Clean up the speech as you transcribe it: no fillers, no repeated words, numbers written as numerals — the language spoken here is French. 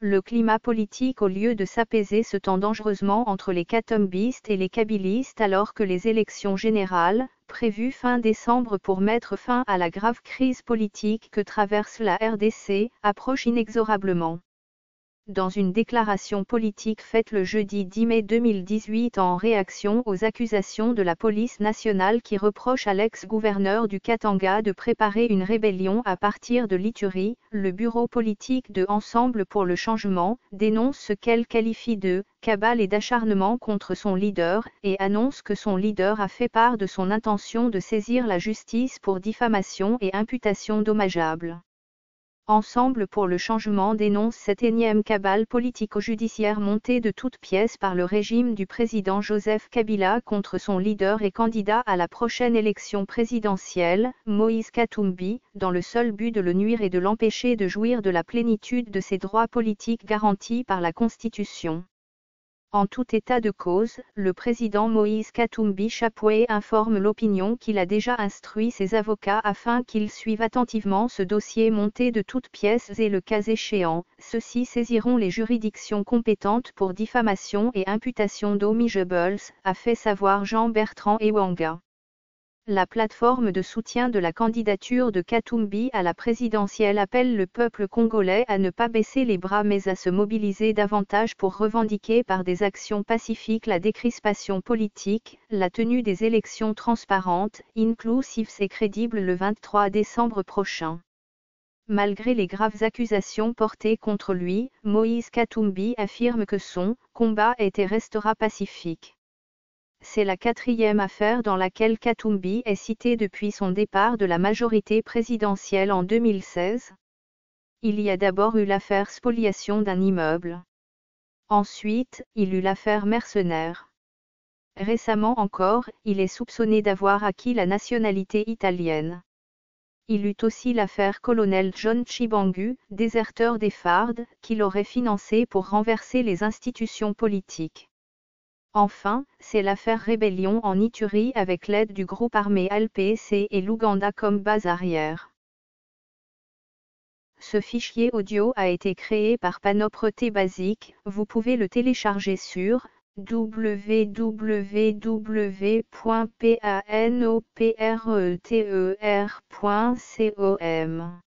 Le climat politique au lieu de s'apaiser se tend dangereusement entre les katumbistes et les kabylistes alors que les élections générales, prévues fin décembre pour mettre fin à la grave crise politique que traverse la RDC, approchent inexorablement. Dans une déclaration politique faite le jeudi 10 mai 2018 en réaction aux accusations de la police nationale qui reproche à l'ex-gouverneur du Katanga de préparer une rébellion à partir de l'Ituri, le bureau politique de Ensemble pour le changement dénonce ce qu'elle qualifie de « cabale et d'acharnement contre son leader » et annonce que son leader a fait part de son intention de saisir la justice pour diffamation et imputation dommageable. Ensemble pour le changement dénonce cette énième cabale politico-judiciaire montée de toutes pièces par le régime du président Joseph Kabila contre son leader et candidat à la prochaine élection présidentielle, Moïse Katumbi, dans le seul but de le nuire et de l'empêcher de jouir de la plénitude de ses droits politiques garantis par la Constitution. En tout état de cause, le président Moïse Katumbi Chapwe informe l'opinion qu'il a déjà instruit ses avocats afin qu'ils suivent attentivement ce dossier monté de toutes pièces et le cas échéant, ceux-ci saisiront les juridictions compétentes pour diffamation et imputation d'omissables, a fait savoir Jean-Bertrand Ewanga. La plateforme de soutien de la candidature de Katumbi à la présidentielle appelle le peuple congolais à ne pas baisser les bras mais à se mobiliser davantage pour revendiquer par des actions pacifiques la décrispation politique, la tenue des élections transparentes, inclusives et crédibles le 23 décembre prochain. Malgré les graves accusations portées contre lui, Moïse Katumbi affirme que son combat est et restera pacifique. C'est la quatrième affaire dans laquelle Katumbi est cité depuis son départ de la majorité présidentielle en 2016. Il y a d'abord eu l'affaire spoliation d'un immeuble. Ensuite, il eut l'affaire mercenaire. Récemment encore, il est soupçonné d'avoir acquis la nationalité italienne. Il eut aussi l'affaire colonel John Chibangu, déserteur des FARD, qu'il aurait financé pour renverser les institutions politiques. Enfin, c'est l'affaire rébellion en Ituri avec l'aide du groupe armé LPC et l'Ouganda comme base arrière. Ce fichier audio a été créé par Panopre Basic, vous pouvez le télécharger sur www.panopreter.com.